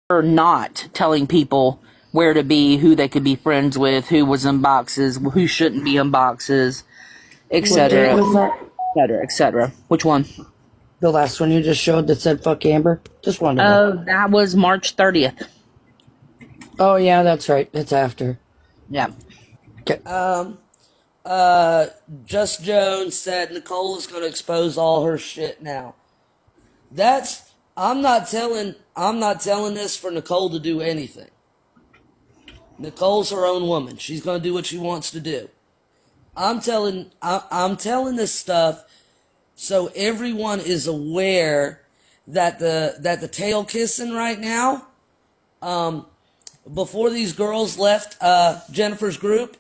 her not telling people where to be, who they could be friends with, who was in boxes, who shouldn't be in boxes, etc., etc., etc. Which one? The last one you just showed that said "fuck Amber." Just wanted to know. Oh, that was March 30th. Oh yeah, that's right. That's after. Yeah. Okay. Just Jones said Nicole is going to expose all her shit now. I'm not telling this for Nicole to do anything. Nicole's her own woman. She's going to do what she wants to do. I'm telling this stuff so everyone is aware that the tail kissing right now, before these girls left Jennifer's group,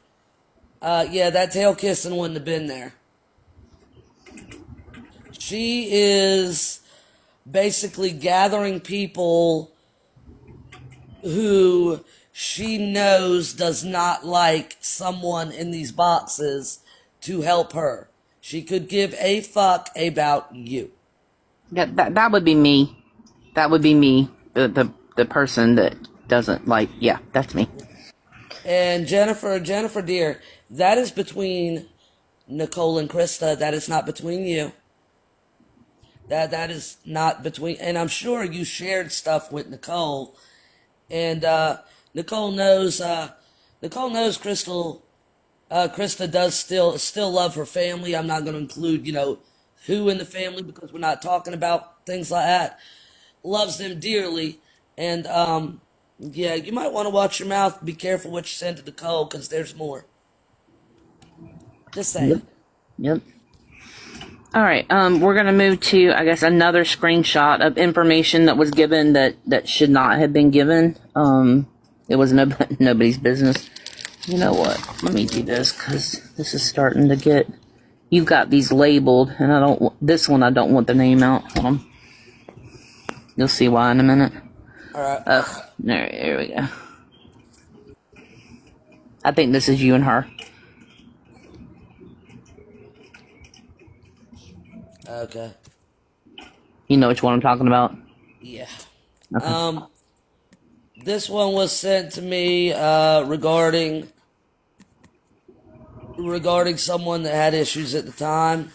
that tail kissing wouldn't have been there. She is basically gathering people who she knows does not like someone in these boxes to help her. She could give a fuck about you. Yeah, that would be me. That would be me. The person that doesn't like. Yeah, that's me. And Jennifer dear, that is between Nicole and Krista. That is not between you. That is not between. And I'm sure you shared stuff with Nicole, and Nicole knows Krista does still love her family. I'm not going to include, who in the family, because we're not talking about things like that. Loves them dearly. And, you might want to watch your mouth. Be careful what you send to Nicole, because there's more. Just saying. Yep. All right. We're going to move to, I guess, another screenshot of information that was given that should not have been given. It was nobody's business. You know what? Let me do this, because this is starting to get... You've got these labeled, and this one I don't want the name out. Hold on. You'll see why in a minute. All right. There we go. I think this is you and her. Okay. You know which one I'm talking about? Yeah. Okay. This one was sent to me regarding someone that had issues at the time,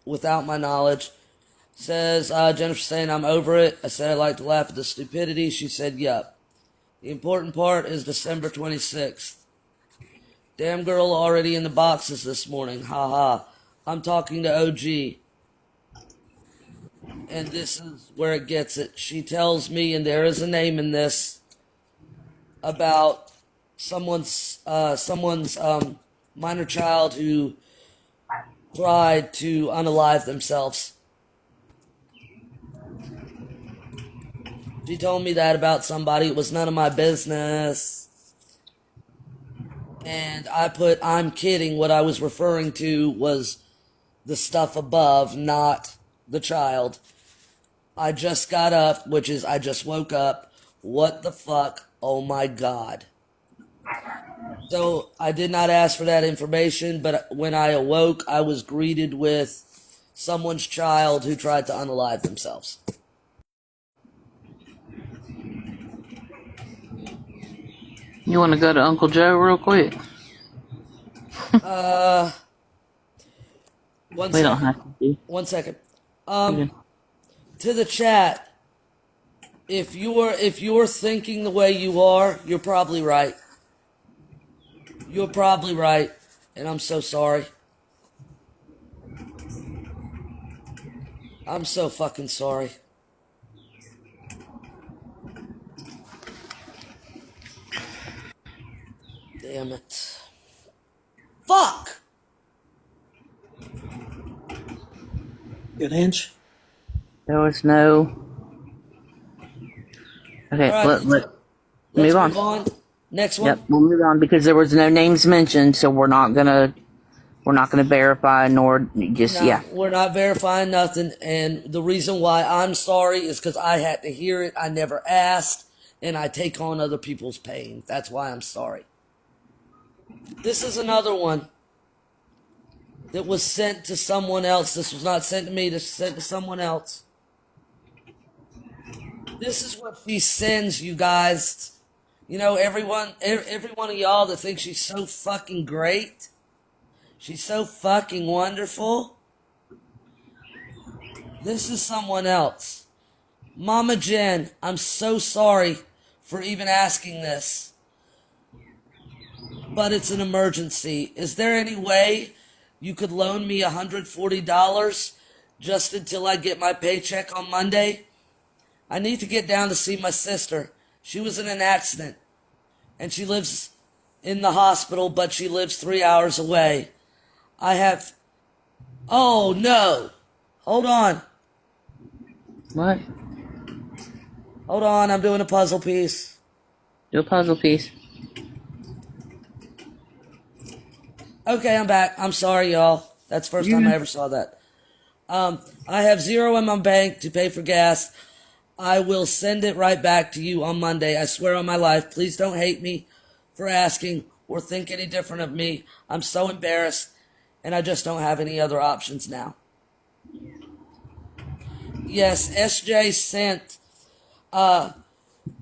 without my knowledge. Says, Jennifer saying, I'm over it. I said, I like to laugh at the stupidity. She said, yup. The important part is December 26th. Damn girl already in the boxes this morning. Ha ha. I'm talking to OG. And this is where it gets it. She tells me, and there is a name in this, about someone's minor child who tried to unalive themselves. She told me that about somebody. It was none of my business. And I put, I'm kidding. What I was referring to was the stuff above, not the child. I just got up, which is I just woke up. What the fuck? Oh my God. So I did not ask for that information, but when I awoke, I was greeted with someone's child who tried to unalive themselves. You want to go to Uncle Joe real quick? One We second. don't have to. 1 second. Okay. To the chat, if you're thinking the way you are, you're probably right. You're probably right, and I'm so sorry. I'm so fucking sorry. Damn it. Fuck! Good inch. There was no... Okay, All right, let's move on. Next one. Yep, we'll move on because there was no names mentioned, so we're not gonna verify nor just No, we're not verifying nothing, and the reason why I'm sorry is because I had to hear it. I never asked, and I take on other people's pain. That's why I'm sorry. This is another one that was sent to someone else. This was not sent to me. This was sent to someone else. This is what she sends, you guys. You know, every one of y'all that thinks she's so fucking great, she's so fucking wonderful. This is someone else. Mama Jen, I'm so sorry for even asking this, but it's an emergency. Is there any way you could loan me $140 just until I get my paycheck on Monday? I need to get down to see my sister. She was in an accident, and she lives in the hospital, but she lives 3 hours away. I have... Oh, no. Hold on. What? Hold on, I'm doing a puzzle piece. Do a puzzle piece. Okay, I'm back. I'm sorry, y'all. That's the first time I ever saw that. I have $0 in my bank to pay for gas. I will send it right back to you on Monday. I swear on my life. Please don't hate me for asking or think any different of me. I'm so embarrassed, and I just don't have any other options now. Yes, SJ sent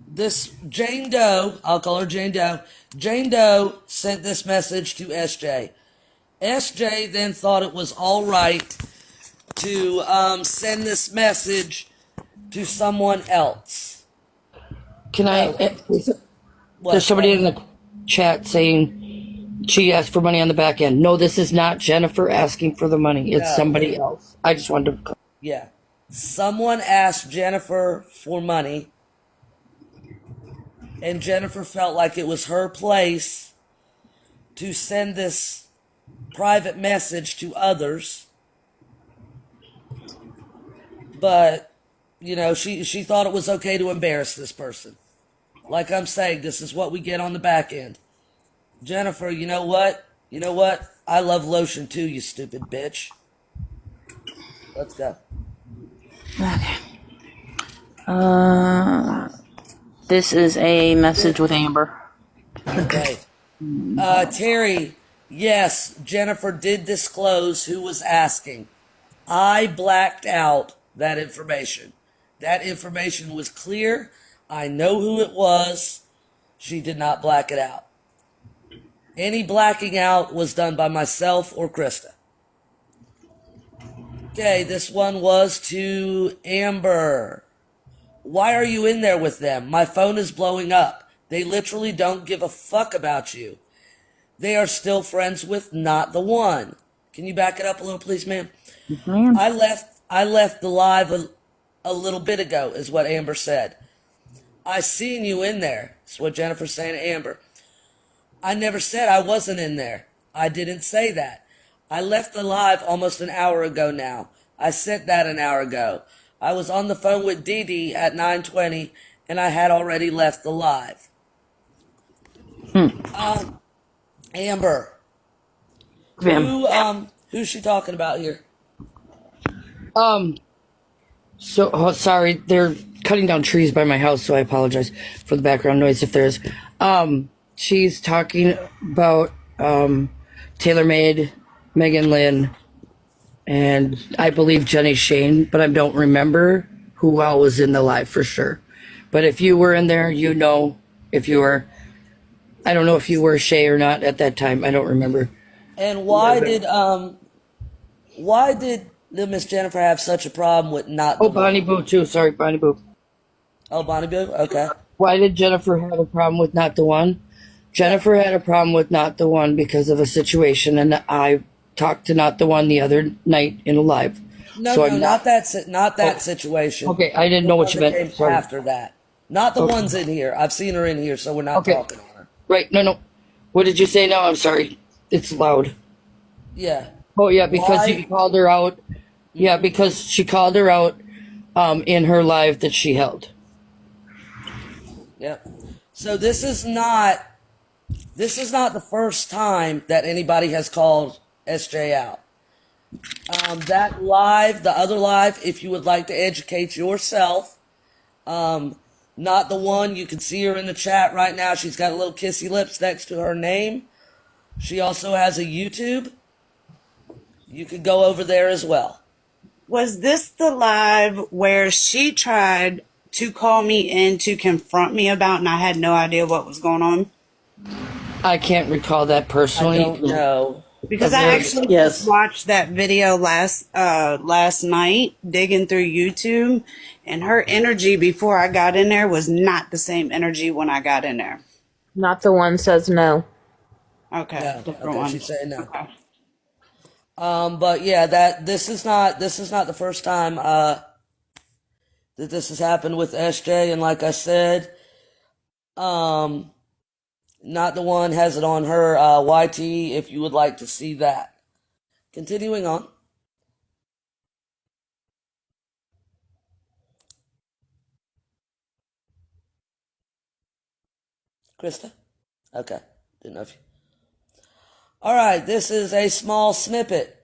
this Jane Doe. I'll call her Jane Doe. Jane Doe sent this message to SJ. SJ then thought it was all right to send this message to someone else. Can I? There's somebody in the chat saying she asked for money on the back end. No, this is not Jennifer asking for the money. It's somebody else. I just wanted to. Yeah. Someone asked Jennifer for money, and Jennifer felt like it was her place to send this private message to others. But, you know, she thought it was okay to embarrass this person. Like I'm saying, this is what we get on the back end. Jennifer, you know what? You know what? I love lotion too, you stupid bitch. Let's go. Okay. This is a message with Amber. Okay. Terry, yes, Jennifer did disclose who was asking. I blacked out that information. That information was clear. I know who it was. She did not black it out. Any blacking out was done by myself or Krista. Okay, this one was to Amber. Why are you in there with them? My phone is blowing up. They literally don't give a fuck about you. They are still friends with not the one. Can you back it up a little, please, ma'am? Ma'am. I left the live a little bit ago, is what Amber said. I seen you in there. That's what Jennifer's saying to Amber. I never said I wasn't in there. I didn't say that. I left the live almost an hour ago now. I sent that an hour ago. I was on the phone with Dee Dee at 9:20, and I had already left the live. Amber. Who's she talking about here? Sorry, they're cutting down trees by my house, so I apologize for the background noise if there is. She's talking about TaylorMade, Megan Lynn, and I believe Jenny Shane, but I don't remember who all was in the live for sure. But if you were in there, you know if you were. I don't know if you were Shay or not at that time. I don't remember. And why did Miss Jennifer have such a problem with not? Oh, Bonnie Boo too. Sorry, Bonnie Boo. Oh, Bonnie Boo. Okay. Why did Jennifer have a problem with not the one? Jennifer had a problem with not the one because of a situation, and I talked to not the one the other night in a live. No, not that situation. Okay, I didn't know what you meant. Sorry. After that, not the ones in here. I've seen her in here, so we're not talking on her. Right? No. What did you say? No, I'm sorry. It's loud. Yeah. Oh yeah, because you called her out. Yeah, because she called her out in her live that she held. Yep. So this is not the first time that anybody has called SJ out. That live, the other live, if you would like to educate yourself, not the one, you can see her in the chat right now. She's got a little kissy lips next to her name. She also has a YouTube. You could go over there as well. Was this the live where she tried to call me in to confront me about, and I had no idea what was going on? I can't recall that personally. I don't know. Because I actually just watched that video last night, digging through YouTube, and her energy before I got in there was not the same energy when I got in there. Not the one says no. Okay, No, different okay, one. she's saying no. Okay. But yeah, this is not the first time that this has happened with SJ, and like I said, not the one has it on her YT if you would like to see that. Continuing on. Krista? Okay. Didn't know if you... Alright, this is a small snippet.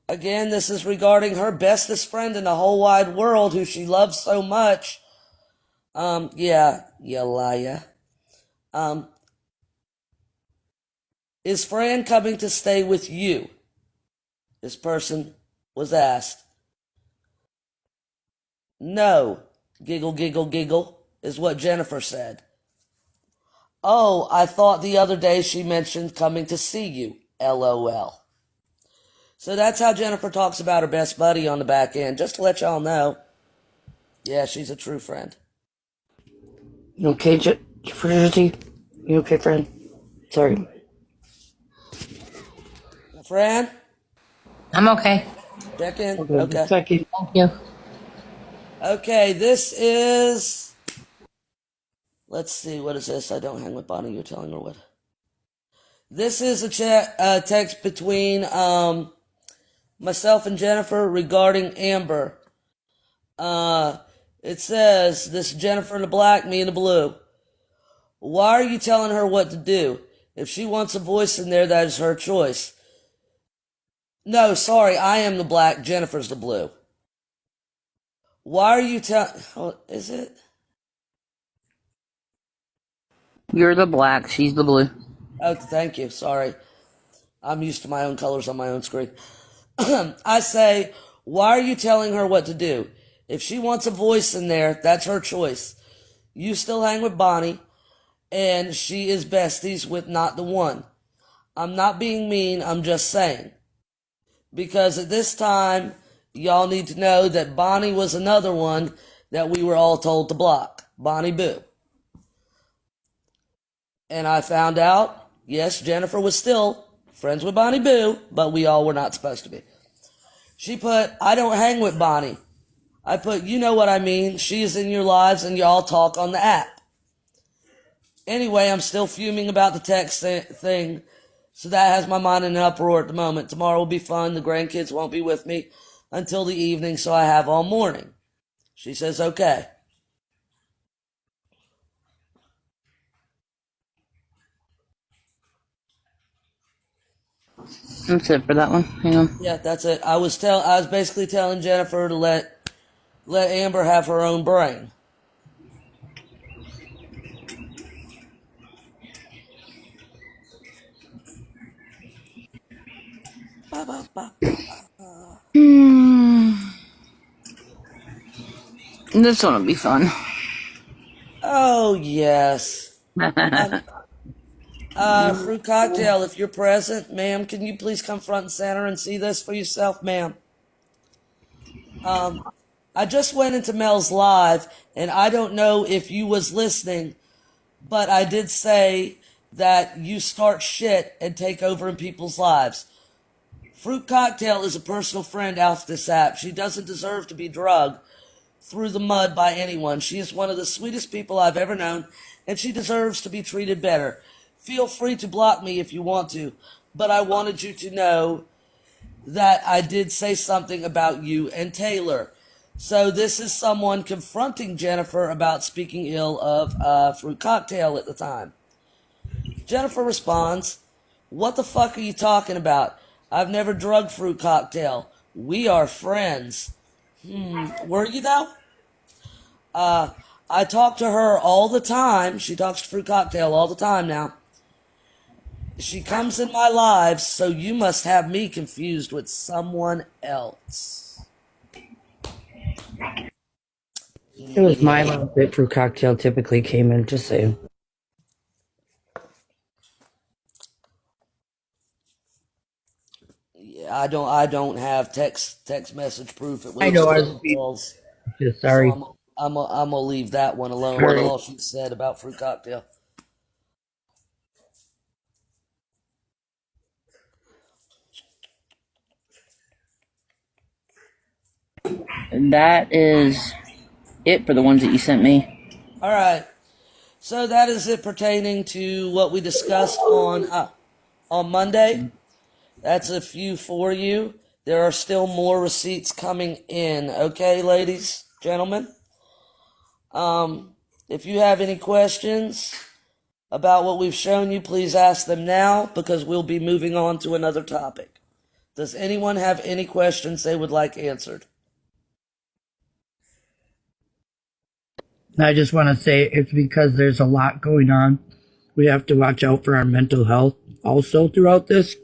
Again, this is regarding her bestest friend in the whole wide world who she loves so much. Yeah, you liar. Is Fran coming to stay with you? This person was asked. No, giggle, giggle, giggle, is what Jennifer said. Oh, I thought the other day she mentioned coming to see you, LOL. So that's how Jennifer talks about her best buddy on the back end, just to let y'all know. Yeah, she's a true friend. You okay, Jersey? You okay, friend? Sorry. Fran? I'm okay. Check in. Okay. Thank you. Okay, this is... Let's see, what is this? I don't hang with Bonnie, you're telling her what. This is a text between myself and Jennifer regarding Amber. It says, this is Jennifer in the black, me in the blue. Why are you telling her what to do? If she wants a voice in there, that is her choice. No, sorry, I am the black, Jennifer's the blue. Why are you is it? You're the black, she's the blue. Oh, thank you, sorry. I'm used to my own colors on my own screen. I say, why are you telling her what to do? If she wants a voice in there, that's her choice. You still hang with Bonnie, and she is besties with not the one. I'm not being mean, I'm just saying. Because at this time, y'all need to know that Bonnie was another one that we were all told to block. Bonnie Boo. And I found out, yes, Jennifer was still friends with Bonnie Boo, but we all were not supposed to be. She put, I don't hang with Bonnie. I put, you know what I mean. She is in your lives and y'all talk on the app. Anyway, I'm still fuming about the text thing, so that has my mind in an uproar at the moment. Tomorrow will be fun. The grandkids won't be with me until the evening, so I have all morning. She says, okay. That's it for that one. Hang on. Yeah, that's it. I was basically telling Jennifer to let Amber have her own brain. This one will be fun. Oh, yes. Fruit Cocktail, if you're present, ma'am, can you please come front and center and see this for yourself, ma'am? I just went into Mel's live, and I don't know if you was listening, but I did say that you start shit and take over in people's lives. Fruit Cocktail is a personal friend off this app. She doesn't deserve to be drugged through the mud by anyone. She is one of the sweetest people I've ever known, and she deserves to be treated better. Feel free to block me if you want to, but I wanted you to know that I did say something about you and Taylor. So this is someone confronting Jennifer about speaking ill of Fruit Cocktail at the time. Jennifer responds, what the fuck are you talking about? I've never drugged Fruit Cocktail. We are friends. Were you though? I talk to her all the time. She talks to Fruit Cocktail all the time now. She comes in my lives, so you must have me confused with someone else. It was my grapefruit cocktail typically came in, just saying. Yeah, I don't have text message proof at I know, I Wilkes was Falls, just so sorry. I'm gonna leave that one alone. All That's right. all she said about fruit cocktail. That is it for the ones that you sent me. All right. So that is it pertaining to what we discussed on Monday. That's a few for you. There are still more receipts coming in. Okay, ladies, gentlemen. If you have any questions about what we've shown you, please ask them now because we'll be moving on to another topic. Does anyone have any questions they would like answered? I just want to say it's because there's a lot going on. We have to watch out for our mental health also throughout this.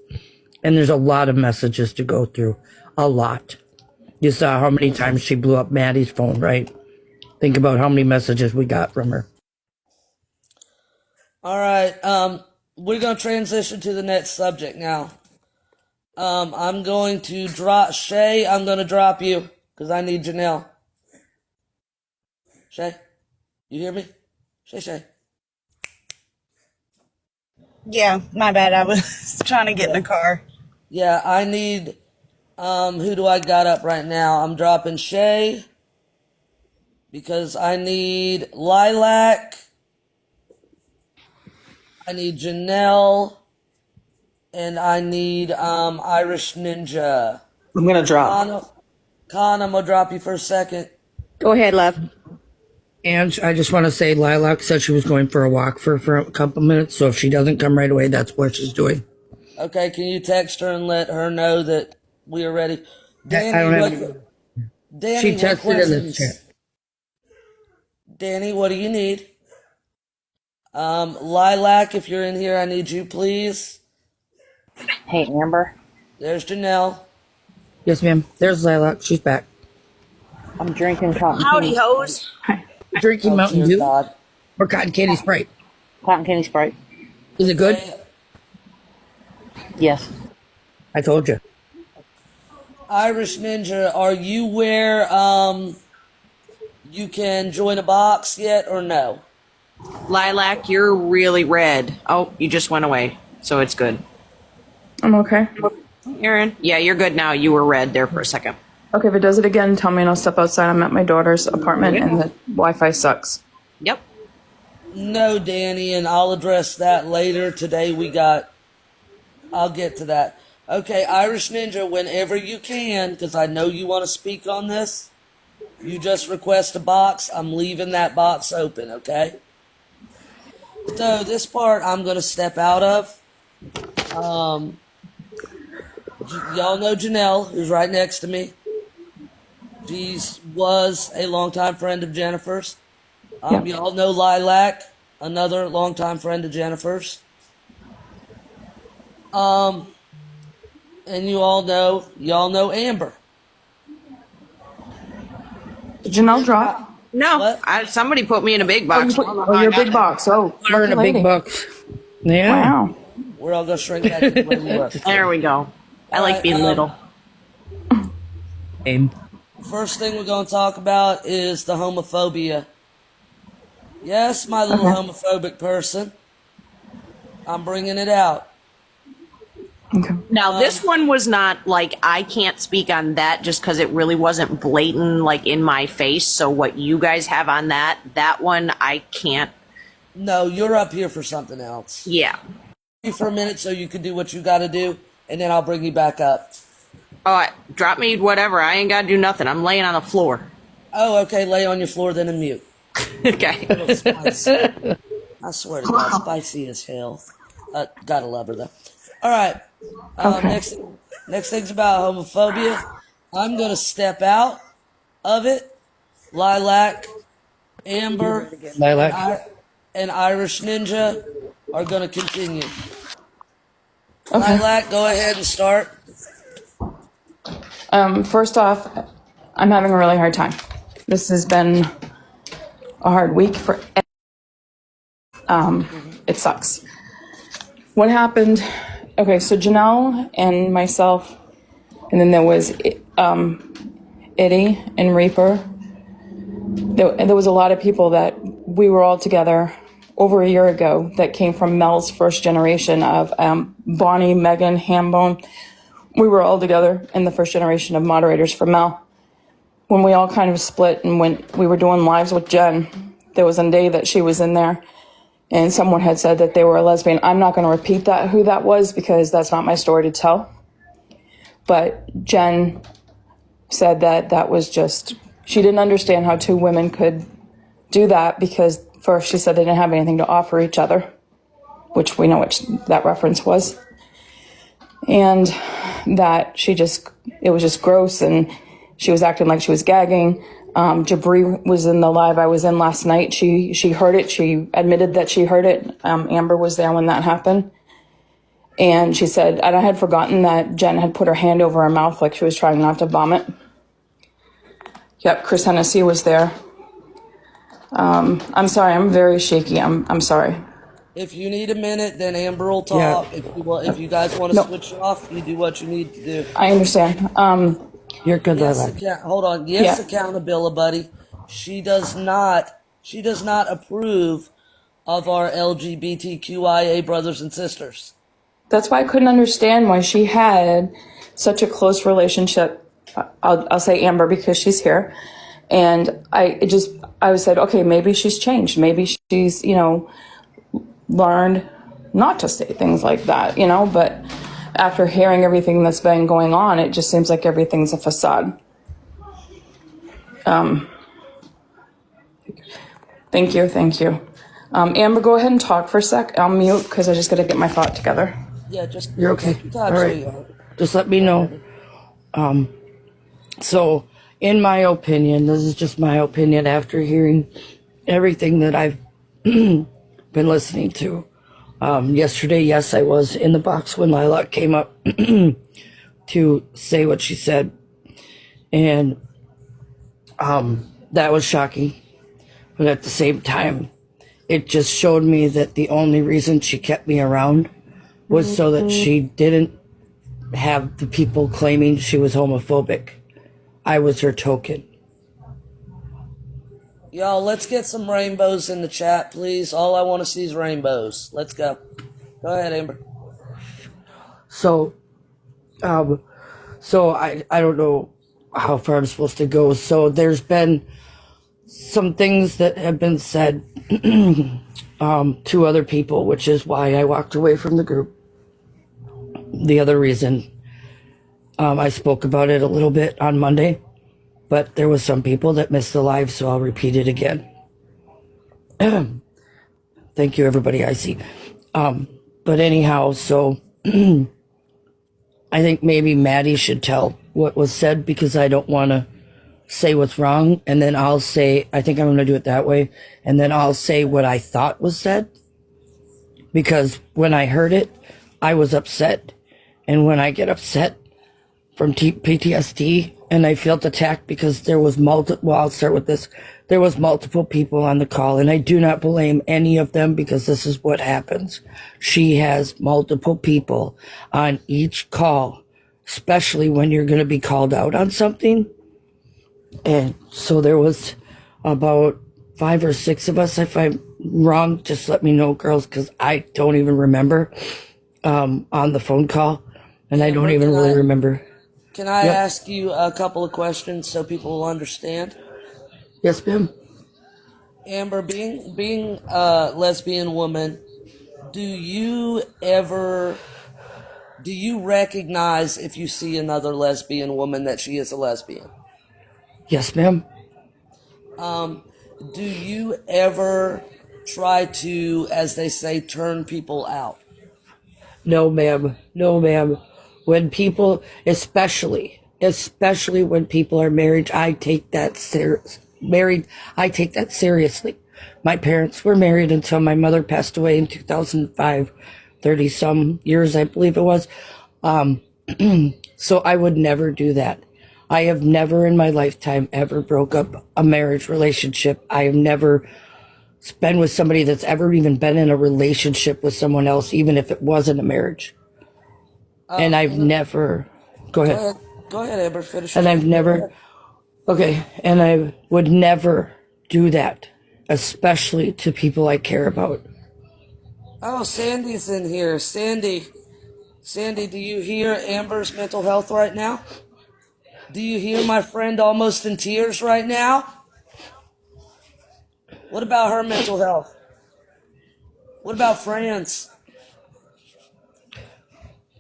And there's a lot of messages to go through. A lot. You saw how many times she blew up Maddie's phone, right? Think about how many messages we got from her. All right. We're going to transition to the next subject now. I'm going to drop Shay. I'm going to drop you because I need Janelle. Shay, you hear me? Shay. Yeah, my bad. I was trying to get in the car. Yeah, I need. Who do I got up right now? I'm dropping Shay because I need Lilac. I need Janelle. And I need Irish Ninja. I'm gonna drop. Con, I'm gonna drop you for a second. Go ahead, love. And I just want to say Lilac said she was going for a walk for a couple minutes. So if she doesn't come right away, that's what she's doing. Okay, can you text her and let her know that we are ready? Danny, I don't have Danny, she what texted in questions? this chat. Danny, what do you need? Lilac, if you're in here, I need you, please. Hey, Amber. There's Janelle. Yes, ma'am. There's Lilac. She's back. I'm drinking cotton Howdy, candy. hoes. Drinking Oh, Mountain dear Dew God. or Cotton Candy Sprite. Cotton candy Sprite. Is it good? Yes. I told you. Irish Ninja, are you where you can join a box yet or no? Lilac, you're really red. Oh, you just went away, so it's good. I'm okay. Aaron? Yeah, you're good now. You were red there for a second. Okay, if it does it again, tell me and I'll step outside. I'm at my daughter's apartment and the Wi-Fi sucks. Yep. No, Danny, and I'll address that later. Today I'll get to that. Okay, Irish Ninja, whenever you can, because I know you want to speak on this, you just request a box. I'm leaving that box open, okay? So this part I'm going to step out of. Y'all know Janelle, who's right next to me. She was a longtime friend of Jennifer's. Y'all know Lilac, another longtime friend of Jennifer's. And y'all know Amber. Did Janelle drop? No, What? somebody put me in a big box. Oh, your big box. Oh, We're in a lucky big lady. box. Yeah. Wow. We're all going to shrink back to the way we were. There we go. I like being little. Aim. First thing we're going to talk about is the homophobia. Yes, my little homophobic person. I'm bringing it out. Okay. Now, this one was not like, I can't speak on that just because it really wasn't blatant, like in my face. So what you guys have on that one, I can't. No, you're up here for something else. Yeah. You for a minute so you can do what you got to do, and then I'll bring you back up. Drop me whatever. I ain't got to do nothing. I'm laying on the floor. Oh, okay. Lay on your floor, then and mute. Okay. Real spicy. I swear to God, spicy as hell. Gotta love her though. All right. Okay. Next thing's about homophobia. I'm gonna step of it. Lilac, Amber, Lilac. and Irish Ninja are gonna continue. Okay. Lilac, go ahead and start. First off, I'm having a really hard time. This has been a hard week for. It sucks. What happened? Okay, so Janelle and myself, and then there was Eddie and Reaper. There was a lot of people that we were all together over a year ago that came from Mel's first generation of Bonnie, Megan, Hambone. We were all together in the first generation of moderators for Mel. When we all kind of split and we were doing lives with Jen, there was a day that she was in there and someone had said that they were a lesbian. I'm not going to repeat who that was, because that's not my story to tell. But Jen said that was just, she didn't understand how two women could do that, because first she said they didn't have anything to offer each other, which we know what that reference was. And that it was just gross, and she was acting like she was gagging. Jabri was in the live I was in last night. She heard it. She admitted that she heard it. Amber was there when that happened. And she said, and I had forgotten that Jen had put her hand over her mouth like she was trying not to vomit. Yep, Chris Hennessy was there. I'm sorry, I'm very shaky. I'm sorry. If you need a minute, then Amber will talk. Yeah. If you guys want to switch off, you do what you need to do. I understand. You're good, Hold on. Yes, accountability, buddy. She does not approve of our LGBTQIA brothers and sisters. That's why I couldn't understand why she had such a close relationship. I'll say Amber because she's here. And I said, okay, maybe she's changed. Maybe she's, learned not to say things like that, but after hearing everything that's been going on, it just seems like everything's a facade. Thank you. Amber, go ahead and talk for a sec. I'll mute because I just got to get my thought together. Yeah, You're okay. All right. Just let me know. So, in my opinion, this is just my opinion after hearing everything that I've been listening to. Yesterday, yes, I was in the box when Lilac came up to say what she said. And that was shocking. But at the same time, it just showed me that the only reason she kept me around was so that she didn't have the people claiming she was homophobic. I was her token. Y'all, let's get some rainbows in the chat, please. All I want to see is rainbows. Let's go. Go ahead, Amber. So I don't know how far I'm supposed to go. So there's been some things that have been said to other people, which is why I walked away from the group. The other reason, I spoke about it a little bit on Monday, but there was some people that missed the live, so I'll repeat it again. Thank you, everybody I see. But anyhow, so I think maybe Maddie should tell what was said, because I don't want to say what's wrong, and then I'll say, I think I'm going to do it that way, and then I'll say what I thought was said, because when I heard it, I was upset, and when I get upset from PTSD, and I felt attacked because there was I'll start with this. There was multiple people on the call, and I do not blame any of them, because this is what happens. She has multiple people on each call, especially when you're going to be called out on something. And so there was about 5 or 6 of us. If I'm wrong, just let me know, girls, because I don't even remember on the phone call, and I don't even really remember. Can I ask you a couple of questions so people will understand? Yes, ma'am. Amber, being a lesbian woman, do you recognize if you see another lesbian woman that she is a lesbian? Yes, ma'am. Do you ever try to, as they say, turn people out? No, ma'am. When people, especially when people are married, I take that seriously. My parents were married until my mother passed away in 2005, 30 some years, I believe it was. So I would never do that. I have never in my lifetime ever broke up a marriage relationship. I have never been with somebody that's ever even been in a relationship with someone else, even if it wasn't a marriage. And I've never... Go ahead. Go ahead, Amber. Finish. And I've never... Okay, and I would never do that, especially to people I care about. Oh, Sandy's in here. Sandy, do you hear Amber's mental health right now? Do you hear my friend almost in tears right now? What about her mental health? What about Fran's?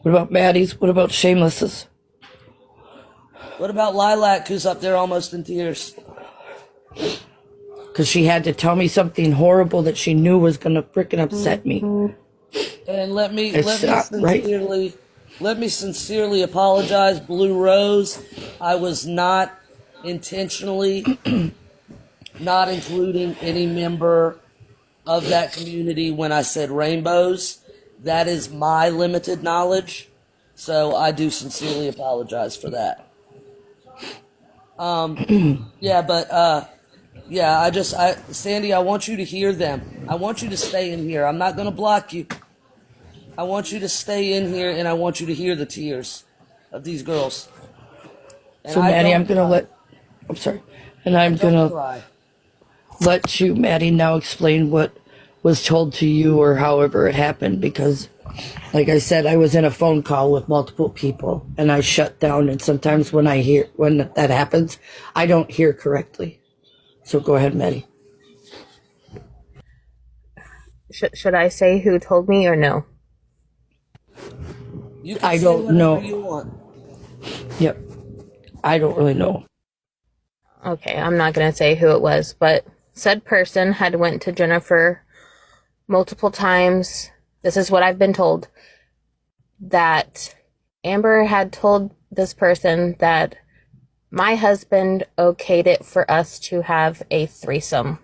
What about Maddie's? What about Shameless's? What about Lilac, who's up there almost in tears? Because she had to tell me something horrible that she knew was going to freaking upset me. And let me Right. sincerely apologize, Blue Rose. I was not intentionally not including any member of that community when I said rainbows. That is my limited knowledge, so I do sincerely apologize for that. Sandy, I want you to hear them. I want you to stay in here. I'm not going to block you. I want you to stay in here, and I want you to hear the tears of these girls. And So, Maddie, I'm going to let... I'm sorry. And I'm going to cry. let you, Maddie, now explain what was told to you or however it happened, because, like I said, I was in a phone call with multiple people, and I shut down, and sometimes when that happens, I don't hear correctly. So go ahead, Maddie. Should I say who told me or no? You can I say don't know. whatever you want. Yep. I don't really know. Okay, I'm not going to say who it was, but said person had went to Jennifer multiple times. This is what I've been told, that Amber had told this person that my husband okayed it for us to have a threesome.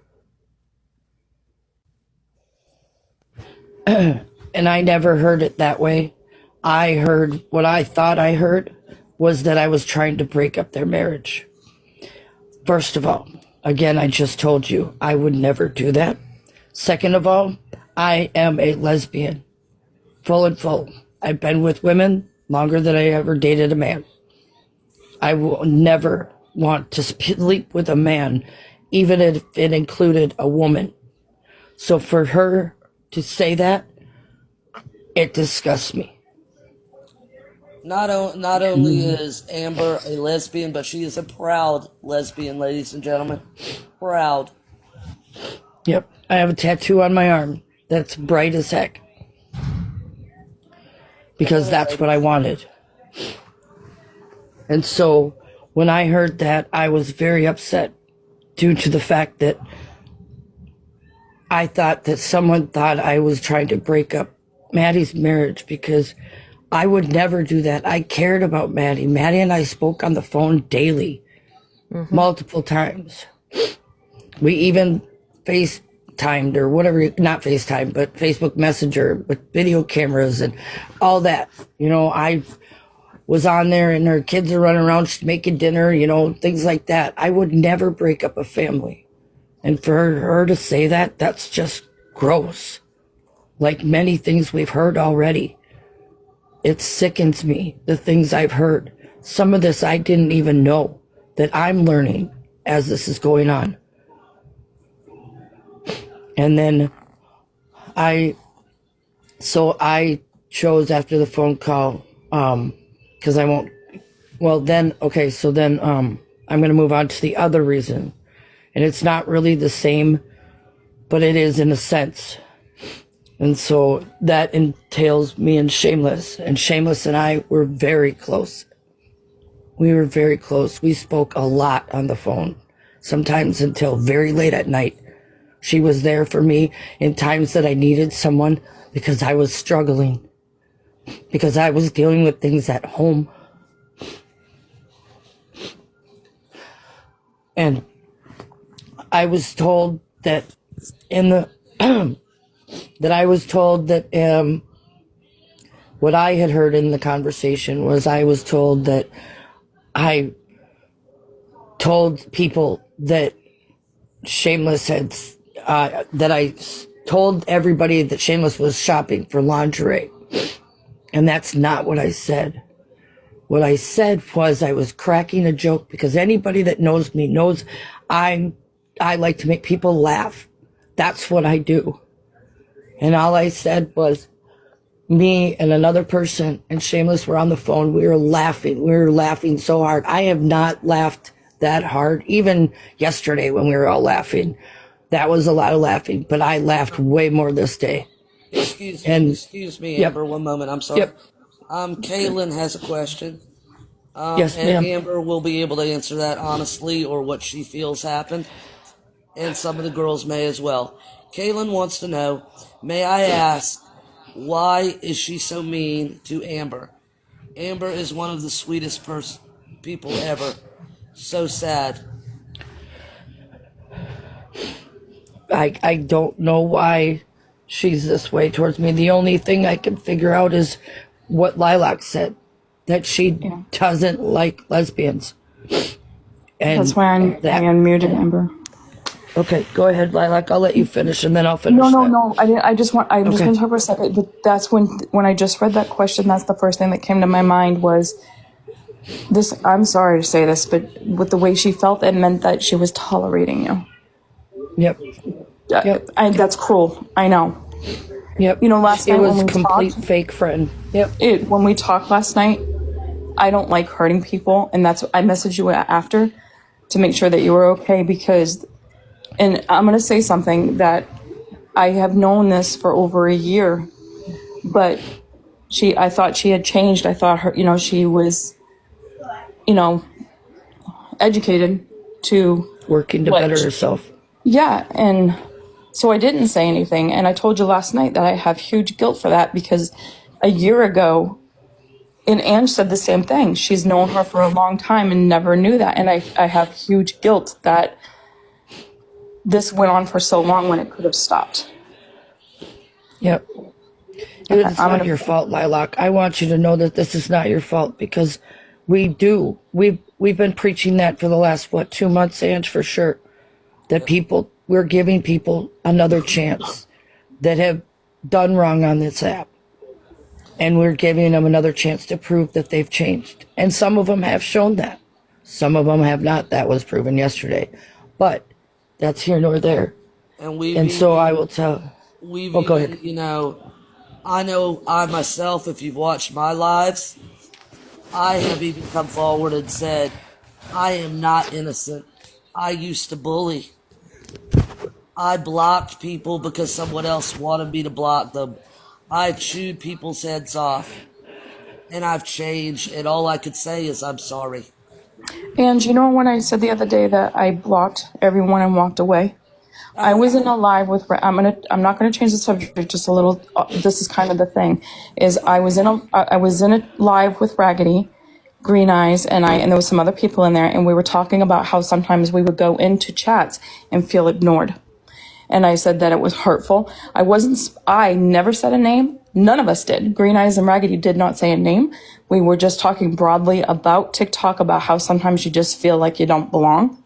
And I never heard it that way. I heard what I thought I heard was that I was trying to break up their marriage. First of all, again, I just told you I would never do that. Second of all, I am a lesbian, full and full. I've been with women longer than I ever dated a man. I will never want to sleep with a man, even if it included a woman. So for her to say that, it disgusts me. Not only is Amber a lesbian, but she is a proud lesbian, ladies and gentlemen. Proud. Yep, I have a tattoo on my arm that's bright as heck. Because that's what I wanted. And so when I heard that, I was very upset due to the fact that I thought that someone thought I was trying to break up Maddie's marriage, because I would never do that. I cared about Maddie. Maddie and I spoke on the phone daily, multiple times. We even FaceTimed or whatever, not FaceTime, but Facebook Messenger with video cameras and all that. You know, I was on there and her kids are running around, she's making dinner, you know, things like that. I would never break up a family. And for her to say that, that's just gross. Like many things we've heard already. It sickens me, the things I've heard. Some of this I didn't even know, that I'm learning as this is going on. And then I chose after the phone call, because I won't, well then, okay, so then I'm going to move on to the other reason. And it's not really the same, but it is in a sense. And so that entails me and Shameless. And Shameless and I were very close. We were very close. We spoke a lot on the phone, sometimes until very late at night. She was there for me in times that I needed someone, because I was struggling, because I was dealing with things at home. And I was told that what I had heard in the conversation was, I was told that I told people that Shameless had, that I told everybody that Shameless was shopping for lingerie. And that's not what I said. What I said was I was cracking a joke because anybody that knows me knows I like to make people laugh. That's what I do. And all I said was me and another person and Shameless were on the phone. We were laughing. We were laughing so hard. I have not laughed that hard. Even yesterday when we were all laughing, that was a lot of laughing, but I laughed way more this day. Excuse me, Yep. Amber, one moment. I'm sorry. Yep. Kaylin has a question. Yes, and ma'am. Amber will be able to answer that honestly or what she feels happened. And some of the girls may as well. Kaylin wants to know, may I ask, why is she so mean to Amber? Amber is one of the sweetest people ever. So sad. I don't know why she's this way towards me. The only thing I can figure out is what Lilac said, that she doesn't like lesbians. And That's why I unmuted Amber. Okay, go ahead, Lilac. I'll let you finish, and then I'll finish. No. I didn't. I'm just going to talk for a second. But that's when I just read that question. That's the first thing that came to my mind was this. I'm sorry to say this, but with the way she felt, it meant that she was tolerating you. Yep. That's cruel. I know. Yep. You know, last night it was when we complete talked, fake friend. Yep. When we talked last night, I don't like hurting people, and that's I messaged you after to make sure that you were okay because. And I'm going to say something that I have known this for over a year, but I thought she had changed. I thought her, she was, educated to working to better herself. Yeah. And so I didn't say anything. And I told you last night that I have huge guilt for that because a year ago, and Ange said the same thing. She's known her for a long time and never knew that. And I have huge guilt that this went on for so long when it could have stopped. Yep. It's not your fault, Lilac. I want you to know that this is not your fault because we've been preaching that for the last 2 months, Ange, for sure. That we're giving people another chance that have done wrong on this app. And we're giving them another chance to prove that they've changed. And some of them have shown that. Some of them have not. That was proven yesterday. But that's here nor there. So I will tell. Go ahead. I know I myself, if you've watched my lives, I have even come forward and said, I am not innocent. I used to bully. I blocked people because someone else wanted me to block them. I chewed people's heads off. And I've changed. And all I could say is, I'm sorry. And when I said the other day that I blocked everyone and walked away, I was in a live with. I'm not gonna change the subject just a little. This is kind of the thing. Is I was in a live with Raggedy, Green Eyes, and there was some other people in there, and we were talking about how sometimes we would go into chats and feel ignored. And I said that it was hurtful. I never said a name. None of us did. Green Eyes and Raggedy did not say a name. We were just talking broadly about TikTok, about how sometimes you just feel like you don't belong.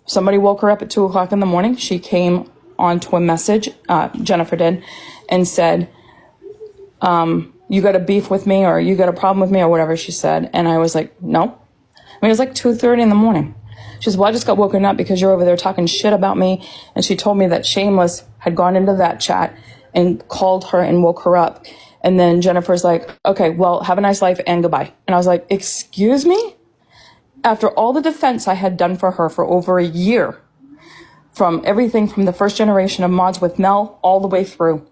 Somebody woke her up at 2:00 in the morning. She came onto a message, Jennifer did, and said, you got a beef with me or you got a problem with me or whatever she said. And I was like, no. It was like 2:30 in the morning. She says, well, I just got woken up because you're over there talking shit about me. And she told me that Shameless had gone into that chat and called her and woke her up. And then Jennifer's like, okay, well, have a nice life and goodbye. And I was like, excuse me? After all the defense I had done for her for over a year, from everything from the first generation of mods with Mel all the way through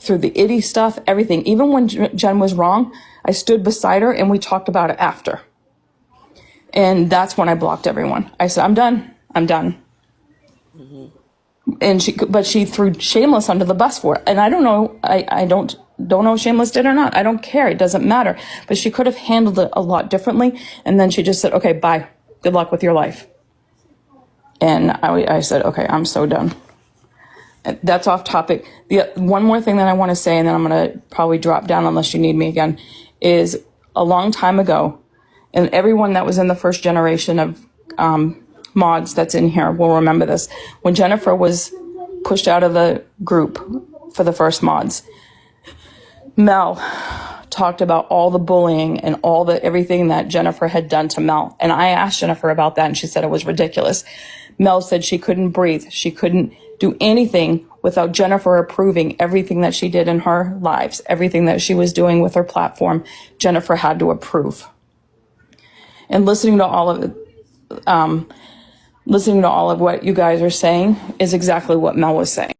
the itty stuff, everything. Even when Jen was wrong, I stood beside her and we talked about it after. And that's when I blocked everyone. I said, I'm done. Mm-hmm. And she threw Shameless under the bus for it. And I don't know, I don't know if Shameless did or not. I don't care. It doesn't matter. But she could have handled it a lot differently. And then she just said, okay, bye. Good luck with your life. And I said, okay, I'm so done. That's off topic. One more thing that I want to say, and then I'm going to probably drop down unless you need me again, is a long time ago, And everyone that was in the first generation of mods that's in here will remember this. When Jennifer was pushed out of the group for the first mods, Mel talked about all the bullying and everything that Jennifer had done to Mel. And I asked Jennifer about that, and she said it was ridiculous. Mel said she couldn't breathe. She couldn't do anything without Jennifer approving everything that she did in her lives, everything that she was doing with her platform. Jennifer had to approve. And listening to all of what you guys are saying is exactly what Mel was saying.